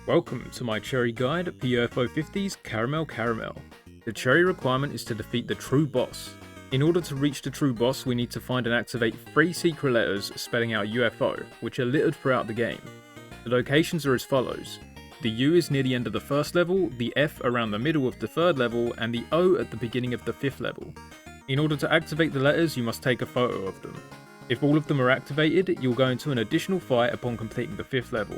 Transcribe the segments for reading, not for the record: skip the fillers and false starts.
Welcome to my cherry guide for UFO 50's Caramel Caramel. The cherry requirement is to defeat the true boss. In order to reach the true boss, we need to find and activate 3 secret letters spelling out UFO, which are littered throughout the game. The locations are as follows. The U is near the end of the first level, the F around the middle of the 3rd level, and the O at the beginning of the 5th level. In order to activate the letters, you must take a photo of them. If all of them are activated, you'll go into an additional fight upon completing the 5th level.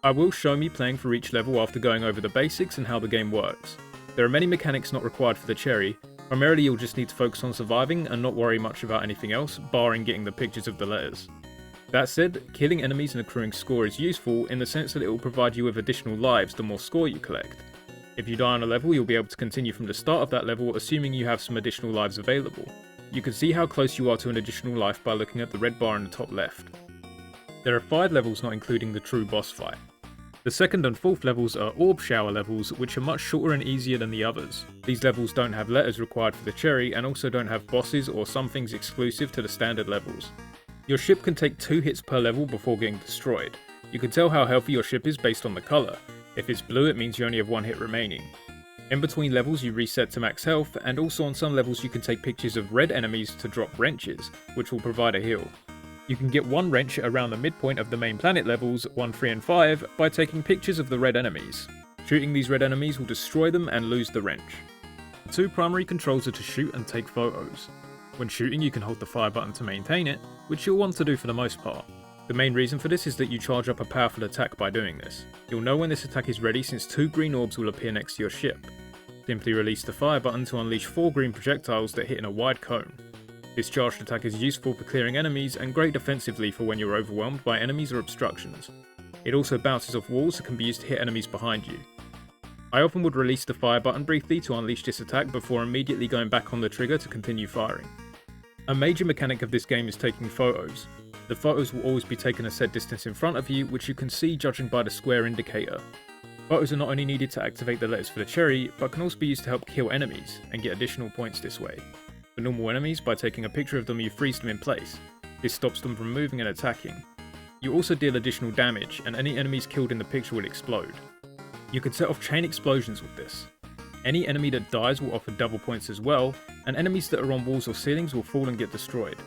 I will show me playing for each level after going over the basics and how the game works. There are many mechanics not required for the cherry. Primarily you'll just need to focus on surviving and not worry much about anything else, barring getting the pictures of the letters. That said, killing enemies and accruing score is useful in the sense that it will provide you with additional lives the more score you collect. If you die on a level, you'll be able to continue from the start of that level, assuming you have some additional lives available. You can see how close you are to an additional life by looking at the red bar in the top left. There are 5 levels not including the true boss fight. The 2nd and 4th levels are Orb Shower levels, which are much shorter and easier than the others. These levels don't have letters required for the cherry, and also don't have bosses or some things exclusive to the standard levels. Your ship can take 2 hits per level before getting destroyed. You can tell how healthy your ship is based on the colour. If it's blue, it means you only have 1 hit remaining. In between levels you reset to max health, and also on some levels you can take pictures of red enemies to drop wrenches, which will provide a heal. You can get 1 wrench around the midpoint of the main planet levels 1, 3 and 5 by taking pictures of the red enemies. Shooting these red enemies will destroy them and lose the wrench. The 2 primary controls are to shoot and take photos. When shooting you can hold the fire button to maintain it, which you'll want to do for the most part. The main reason for this is that you charge up a powerful attack by doing this. You'll know when this attack is ready since 2 green orbs will appear next to your ship. Simply release the fire button to unleash 4 green projectiles that hit in a wide cone. This charged attack is useful for clearing enemies and great defensively for when you're overwhelmed by enemies or obstructions. It also bounces off walls that can be used to hit enemies behind you. I often would release the fire button briefly to unleash this attack before immediately going back on the trigger to continue firing. A major mechanic of this game is taking photos. The photos will always be taken a set distance in front of you, which you can see judging by the square indicator. Photos are not only needed to activate the letters for the cherry, but can also be used to help kill enemies, and get additional points this way. For normal enemies, by taking a picture of them you freeze them in place. This stops them from moving and attacking. You also deal additional damage, and any enemies killed in the picture will explode. You can set off chain explosions with this. Any enemy that dies will offer double points as well, and enemies that are on walls or ceilings will fall and get destroyed.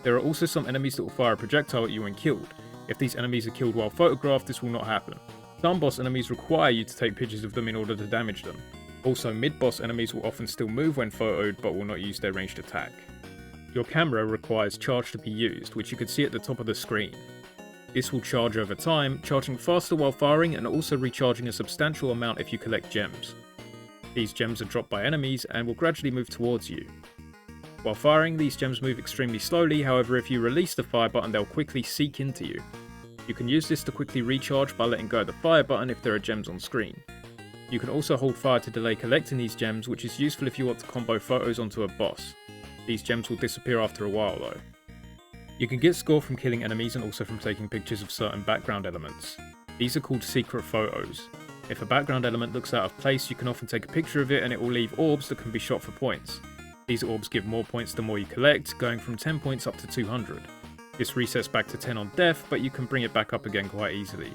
There are also some enemies that will fire a projectile at you when killed. If these enemies are killed while photographed, this will not happen. Some boss enemies require you to take pictures of them in order to damage them. Also, mid-boss enemies will often still move when photoed but will not use their ranged attack. Your camera requires charge to be used, which you can see at the top of the screen. This will charge over time, charging faster while firing and also recharging a substantial amount if you collect gems. These gems are dropped by enemies and will gradually move towards you. While firing, these gems move extremely slowly, however if you release the fire button they'll quickly seek into you. You can use this to quickly recharge by letting go of the fire button if there are gems on screen. You can also hold fire to delay collecting these gems, which is useful if you want to combo photos onto a boss. These gems will disappear after a while though. You can get score from killing enemies and also from taking pictures of certain background elements. These are called secret photos. If a background element looks out of place, you can often take a picture of it and it will leave orbs that can be shot for points. These orbs give more points the more you collect, going from 10 points up to 200. This resets back to 10 on death, but you can bring it back up again quite easily.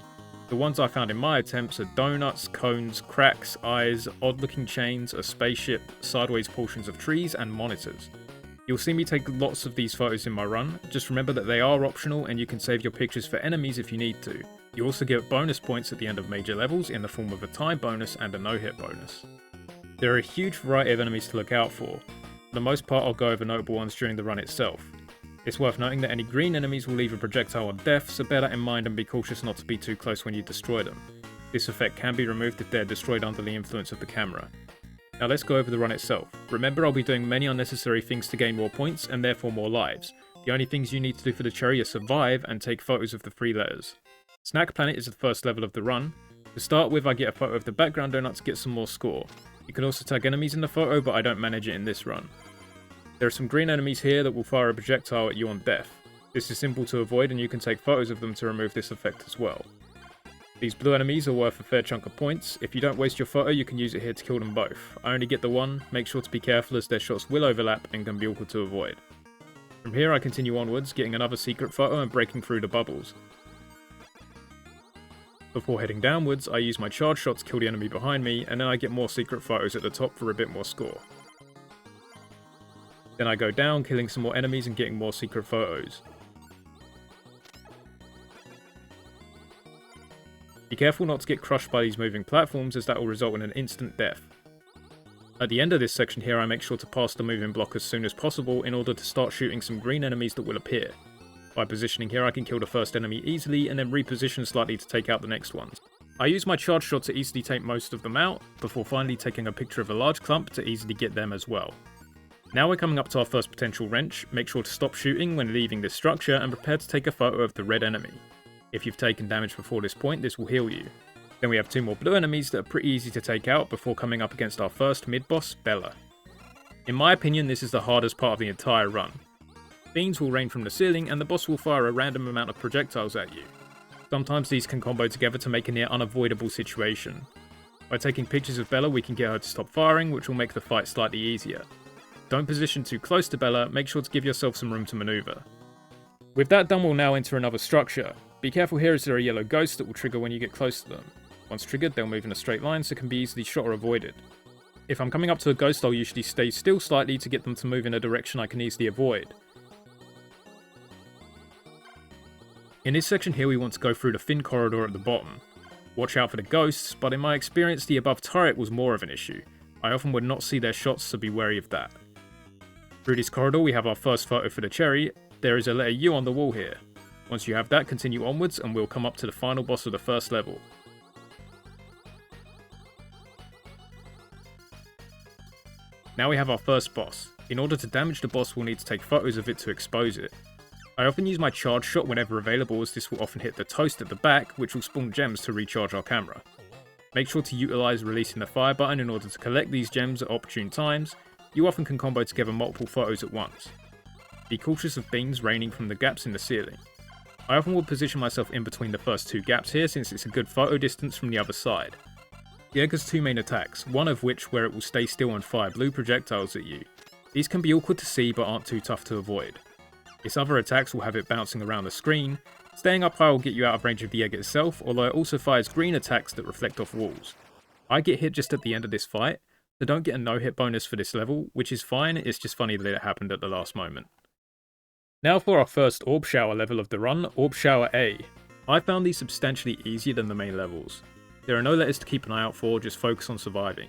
The ones I found in my attempts are donuts, cones, cracks, eyes, odd-looking chains, a spaceship, sideways portions of trees, and monitors. You'll see me take lots of these photos in my run. Just remember that they are optional and you can save your pictures for enemies if you need to. You also get bonus points at the end of major levels in the form of a time bonus and a no-hit bonus. There are a huge variety of enemies to look out for. For the most part I'll go over notable ones during the run itself. It's worth noting that any green enemies will leave a projectile on death, so bear that in mind and be cautious not to be too close when you destroy them. This effect can be removed if they're destroyed under the influence of the camera. Now let's go over the run itself. Remember I'll be doing many unnecessary things to gain more points and therefore more lives. The only things you need to do for the cherry are survive and take photos of the 3 letters. Snack Planet is the first level of the run. To start with I get a photo of the background donut to get some more score. You can also tag enemies in the photo but I don't manage it in this run. There are some green enemies here that will fire a projectile at you on death. This is simple to avoid and you can take photos of them to remove this effect as well. These blue enemies are worth a fair chunk of points. If you don't waste your photo you can use it here to kill them both. I only get the one, make sure to be careful as their shots will overlap and can be awkward to avoid. From here I continue onwards, getting another secret photo and breaking through the bubbles. Before heading downwards, I use my charge shot to kill the enemy behind me, and then I get more secret photos at the top for a bit more score. Then I go down, killing some more enemies and getting more secret photos. Be careful not to get crushed by these moving platforms, as that will result in an instant death. At the end of this section here, I make sure to pass the moving block as soon as possible in order to start shooting some green enemies that will appear. By positioning here, I can kill the first enemy easily and then reposition slightly to take out the next ones. I use my charge shot to easily take most of them out, before finally taking a picture of a large clump to easily get them as well. Now we're coming up to our first potential wrench. Make sure to stop shooting when leaving this structure and prepare to take a photo of the red enemy. If you've taken damage before this point, this will heal you. Then we have two more blue enemies that are pretty easy to take out before coming up against our first mid-boss, Bella. In my opinion, this is the hardest part of the entire run. Beams will rain from the ceiling and the boss will fire a random amount of projectiles at you. Sometimes these can combo together to make a near unavoidable situation. By taking pictures of Bella, we can get her to stop firing, which will make the fight slightly easier. Don't position too close to Bella, make sure to give yourself some room to maneuver. With that done, we'll now enter another structure. Be careful here, as there are yellow ghosts that will trigger when you get close to them. Once triggered, they'll move in a straight line, so can be easily shot or avoided. If I'm coming up to a ghost, I'll usually stay still slightly to get them to move in a direction I can easily avoid. In this section here, we want to go through the thin corridor at the bottom. Watch out for the ghosts, but in my experience, the above turret was more of an issue. I often would not see their shots, so be wary of that. Through this corridor, we have our first photo for the cherry. There is a letter U on the wall here. Once you have that, continue onwards and we'll come up to the final boss of the first level. Now we have our first boss. In order to damage the boss, we'll need to take photos of it to expose it. I often use my charge shot whenever available, as this will often hit the toast at the back, which will spawn gems to recharge our camera. Make sure to utilise releasing the fire button in order to collect these gems at opportune times. You often can combo together multiple photos at once. Be cautious of beams raining from the gaps in the ceiling. I often will position myself in between the first two gaps here, since it's a good photo distance from the other side. The egg has two main attacks, one of which where it will stay still and fire blue projectiles at you. These can be awkward to see but aren't too tough to avoid. Its other attacks will have it bouncing around the screen. Staying up high will get you out of range of the egg itself, although it also fires green attacks that reflect off walls. I get hit just at the end of this fight, so don't get a no-hit bonus for this level, which is fine, it's just funny that it happened at the last moment. Now for our first Orb Shower level of the run, Orb Shower A. I found these substantially easier than the main levels. There are no letters to keep an eye out for, just focus on surviving.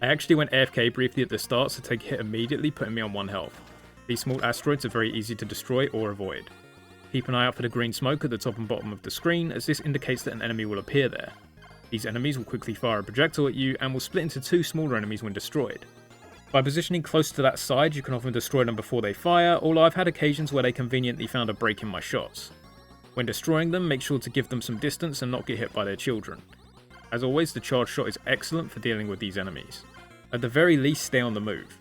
I actually went AFK briefly at the start, so take a hit immediately, putting me on 1 health. These small asteroids are very easy to destroy or avoid. Keep an eye out for the green smoke at the top and bottom of the screen, as this indicates that an enemy will appear there. These enemies will quickly fire a projectile at you and will split into 2 smaller enemies when destroyed. By positioning close to that side, you can often destroy them before they fire, although I've had occasions where they conveniently found a break in my shots. When destroying them, make sure to give them some distance and not get hit by their children. As always, the charge shot is excellent for dealing with these enemies. At the very least, stay on the move.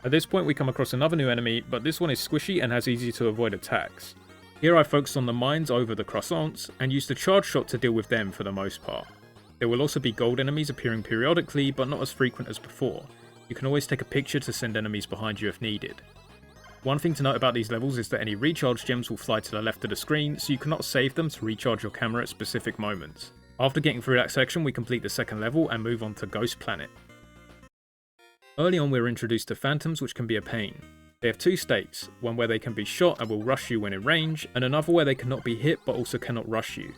At this point we come across another new enemy, but this one is squishy and has easy to avoid attacks. Here I focus on the mines over the croissants, and use the charge shot to deal with them for the most part. There will also be gold enemies appearing periodically, but not as frequent as before. You can always take a picture to send enemies behind you if needed. One thing to note about these levels is that any recharge gems will fly to the left of the screen, so you cannot save them to recharge your camera at specific moments. After getting through that section, we complete the second level and move on to Ghost Planet. Early on we're introduced to phantoms, which can be a pain. They have 2 states, one where they can be shot and will rush you when in range, and another where they cannot be hit but also cannot rush you.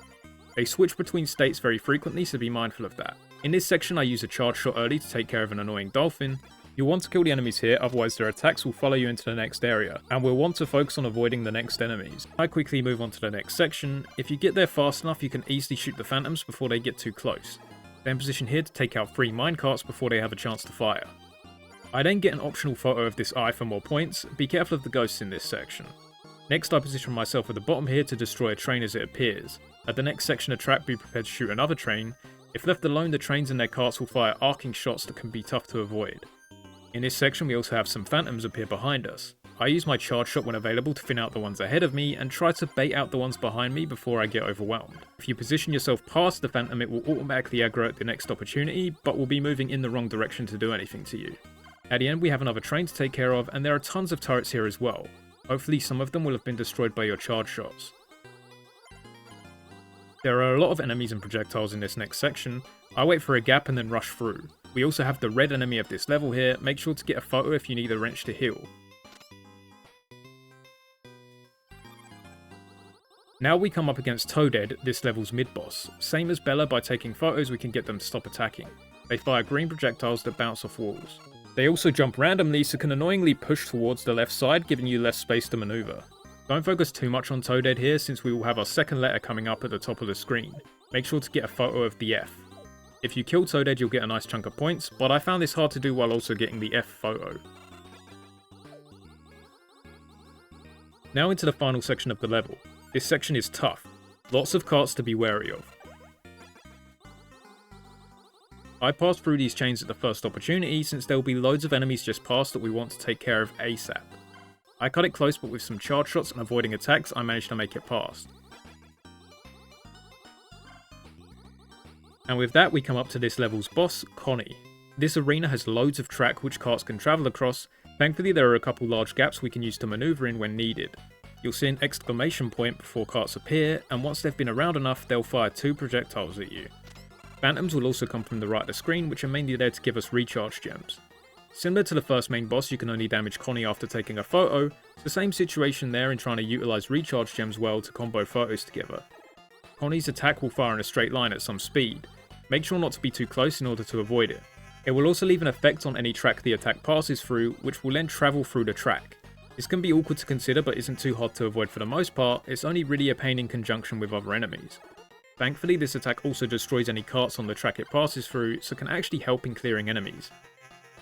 They switch between states very frequently, so be mindful of that. In this section I use a charge shot early to take care of an annoying dolphin. You'll want to kill the enemies here, otherwise their attacks will follow you into the next area, and we'll want to focus on avoiding the next enemies. I quickly move on to the next section. If you get there fast enough, you can easily shoot the phantoms before they get too close. Then position here to take out 3 minecarts before they have a chance to fire. I then get an optional photo of this eye for more points. Be careful of the ghosts in this section. Next I position myself at the bottom here to destroy a train as it appears. At the next section of track, be prepared to shoot another train. If left alone, the trains and their carts will fire arcing shots that can be tough to avoid. In this section we also have some phantoms appear behind us. I use my charge shot when available to thin out the ones ahead of me and try to bait out the ones behind me before I get overwhelmed. If you position yourself past the phantom, it will automatically aggro at the next opportunity, but will be moving in the wrong direction to do anything to you. At the end we have another train to take care of, and there are tons of turrets here as well. Hopefully some of them will have been destroyed by your charge shots. There are a lot of enemies and projectiles in this next section. I wait for a gap and then rush through. We also have the red enemy of this level here. Make sure to get a photo if you need a wrench to heal. Now we come up against Toadhead, this level's mid-boss. Same as Bella, by taking photos we can get them to stop attacking. They fire green projectiles that bounce off walls. They also jump randomly, so can annoyingly push towards the left side, giving you less space to maneuver. Don't focus too much on Toadhead here, since we will have our second letter coming up at the top of the screen. Make sure to get a photo of the F. If you kill Toadhead you'll get a nice chunk of points, but I found this hard to do while also getting the F photo. Now into the final section of the level. This section is tough. Lots of carts to be wary of. I passed through these chains at the first opportunity, since there will be loads of enemies just past that we want to take care of ASAP. I cut it close, but with some charge shots and avoiding attacks I managed to make it past. And with that we come up to this level's boss, Connie. This arena has loads of track which carts can travel across. Thankfully there are a couple large gaps we can use to maneuver in when needed. You'll see an exclamation point before carts appear, and once they've been around enough they'll fire 2 projectiles at you. Phantoms will also come from the right of the screen, which are mainly there to give us recharge gems. Similar to the first main boss, you can only damage Connie after taking a photo. It's the same situation there in trying to utilise recharge gems well to combo photos together. Connie's attack will fire in a straight line at some speed. Make sure not to be too close in order to avoid it. It will also leave an effect on any track the attack passes through, which will then travel through the track. This can be awkward to consider but isn't too hard to avoid for the most part. It's only really a pain in conjunction with other enemies. Thankfully this attack also destroys any carts on the track it passes through, so can actually help in clearing enemies.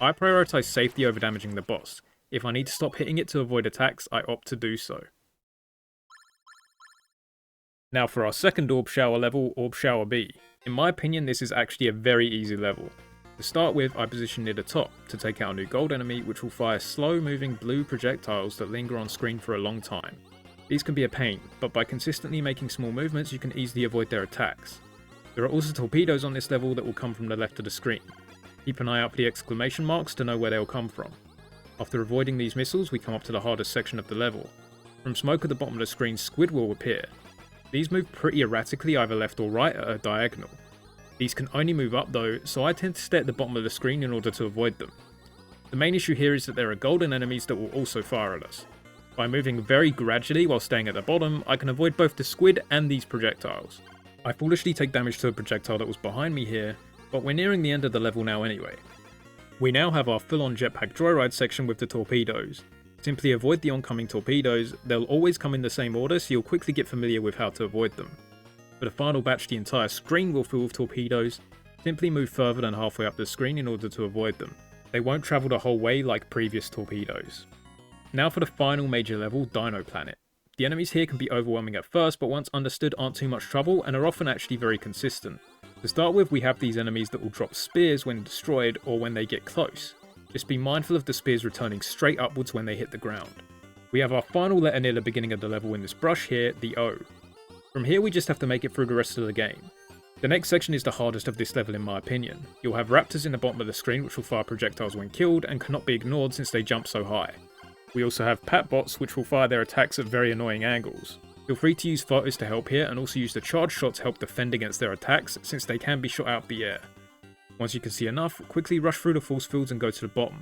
I prioritise safety over damaging the boss. If I need to stop hitting it to avoid attacks, I opt to do so. Now for our second Orb Shower level, Orb Shower B. In my opinion this is actually a very easy level. To start with, I position near the top to take out a new gold enemy which will fire slow moving blue projectiles that linger on screen for a long time. These can be a pain, but by consistently making small movements you can easily avoid their attacks. There are also torpedoes on this level that will come from the left of the screen. Keep an eye out for the exclamation marks to know where they'll come from. After avoiding these missiles we come up to the hardest section of the level. From smoke at the bottom of the screen squid will appear. These move pretty erratically either left or right at a diagonal. These can only move up though, so I tend to stay at the bottom of the screen in order to avoid them. The main issue here is that there are golden enemies that will also fire at us. By moving very gradually while staying at the bottom, I can avoid both the squid and these projectiles. I foolishly take damage to a projectile that was behind me here, but we're nearing the end of the level now anyway. We now have our full-on jetpack joyride section with the torpedoes. Simply avoid the oncoming torpedoes. They'll always come in the same order, so you'll quickly get familiar with how to avoid them. For the final batch the entire screen will fill with torpedoes. Simply move further than halfway up the screen in order to avoid them. They won't travel the whole way like previous torpedoes. Now for the final major level, Dino Planet. The enemies here can be overwhelming at first, but once understood aren't too much trouble and are often actually very consistent. To start with, we have these enemies that will drop spears when destroyed or when they get close. Just be mindful of the spears returning straight upwards when they hit the ground. We have our final letter near the beginning of the level in this brush here, the O. From here we just have to make it through the rest of the game. The next section is the hardest of this level in my opinion. You'll have raptors in the bottom of the screen which will fire projectiles when killed and cannot be ignored since they jump so high. We also have patbots which will fire their attacks at very annoying angles. Feel free to use photos to help here and also use the charge shot to help defend against their attacks since they can be shot out of the air. Once you can see enough, quickly rush through the force fields and go to the bottom.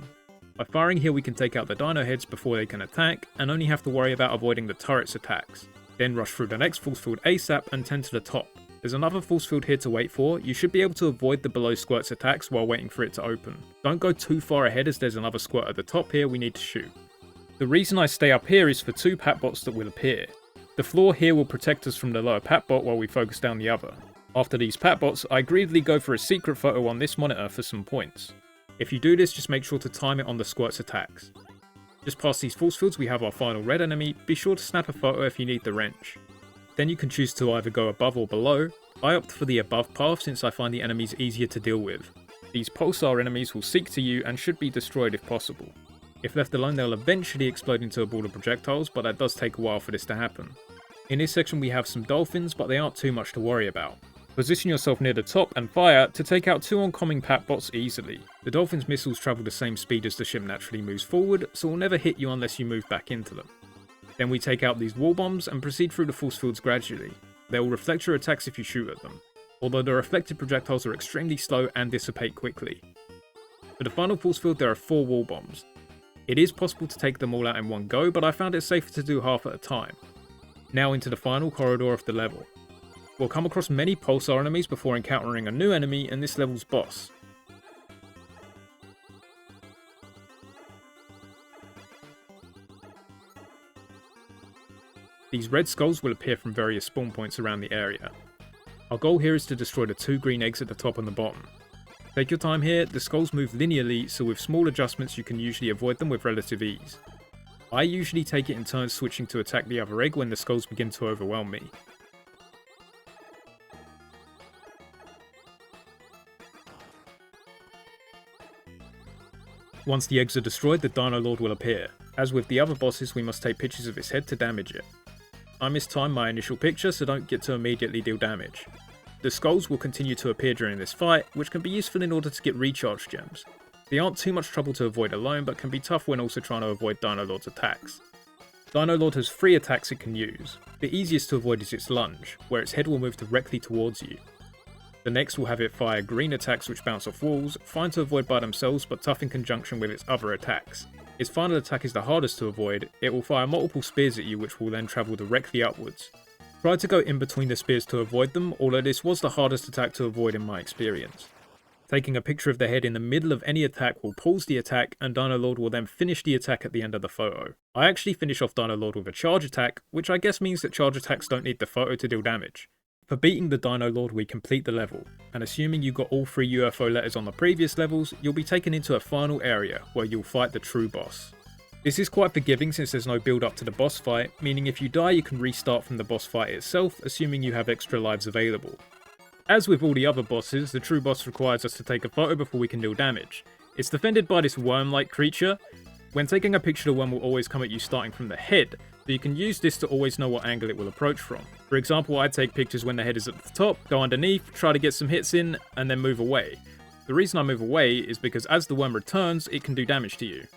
By firing here we can take out the dino heads before they can attack and only have to worry about avoiding the turret's attacks. Then rush through the next force field ASAP and tend to the top. There's another force field here to wait for. You should be able to avoid the below squirt's attacks while waiting for it to open. Don't go too far ahead as there's another squirt at the top here we need to shoot. The reason I stay up here is for 2 patbots that will appear. The floor here will protect us from the lower patbot while we focus down the other. After these patbots, I greedily go for a secret photo on this monitor for some points. If you do this, just make sure to time it on the squirt's attacks. Just past these force fields we have our final red enemy. Be sure to snap a photo if you need the wrench. Then you can choose to either go above or below. I opt for the above path since I find the enemies easier to deal with. These pulsar enemies will seek to you and should be destroyed if possible. If left alone they'll eventually explode into a ball of projectiles, but that does take a while for this to happen. In this section we have some dolphins, but they aren't too much to worry about. Position yourself near the top and fire to take out 2 oncoming patbots easily. The dolphins' missiles travel the same speed as the ship naturally moves forward, so will never hit you unless you move back into them. Then we take out these wall bombs and proceed through the force fields gradually. They will reflect your attacks if you shoot at them, although the reflected projectiles are extremely slow and dissipate quickly. For the final force field there are 4 wall bombs. It is possible to take them all out in one go, but I found it safer to do half at a time. Now into the final corridor of the level. We'll come across many pulsar enemies before encountering a new enemy and this level's boss. These red skulls will appear from various spawn points around the area. Our goal here is to destroy the 2 green eggs at the top and the bottom. Take your time here, the skulls move linearly, so with small adjustments you can usually avoid them with relative ease. I usually take it in turns switching to attack the other egg when the skulls begin to overwhelm me. Once the eggs are destroyed, the Dino Lord will appear. As with the other bosses, we must take pictures of its head to damage it. I mistimed my initial picture, so don't get to immediately deal damage. The skulls will continue to appear during this fight, which can be useful in order to get recharge gems. They aren't too much trouble to avoid alone, but can be tough when also trying to avoid Dino Lord's attacks. Dino Lord has 3 attacks it can use. The easiest to avoid is its lunge, where its head will move directly towards you. The next will have it fire green attacks which bounce off walls, fine to avoid by themselves but tough in conjunction with its other attacks. Its final attack is the hardest to avoid. It will fire multiple spears at you which will then travel directly upwards. Try to go in between the spears to avoid them, although this was the hardest attack to avoid in my experience. Taking a picture of the head in the middle of any attack will pause the attack, and Dino Lord will then finish the attack at the end of the photo. I actually finish off Dino Lord with a charge attack, which I guess means that charge attacks don't need the photo to deal damage. For beating the Dino Lord we complete the level, and assuming you got all 3 UFO letters on the previous levels, you'll be taken into a final area where you'll fight the true boss. This is quite forgiving since there's no build up to the boss fight, meaning if you die you can restart from the boss fight itself, assuming you have extra lives available. As with all the other bosses, the true boss requires us to take a photo before we can deal damage. It's defended by this worm-like creature. When taking a picture, the worm will always come at you starting from the head, so you can use this to always know what angle it will approach from. For example, I take pictures when the head is at the top, go underneath, try to get some hits in, and then move away. The reason I move away is because as the worm returns, it can do damage to you.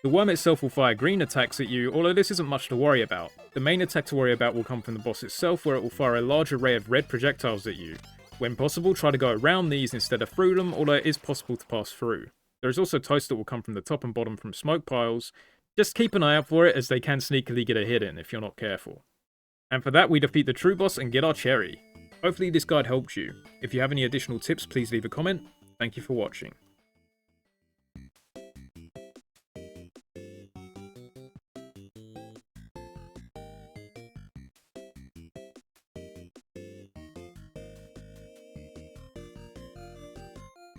The worm itself will fire green attacks at you, although this isn't much to worry about. The main attack to worry about will come from the boss itself, where it will fire a large array of red projectiles at you. When possible, try to go around these instead of through them, although it is possible to pass through. There is also toast that will come from the top and bottom from smoke piles. Just keep an eye out for it, as they can sneakily get a hit in if you're not careful. And for that we defeat the true boss and get our cherry. Hopefully this guide helped you. If you have any additional tips, please leave a comment. Thank you for watching.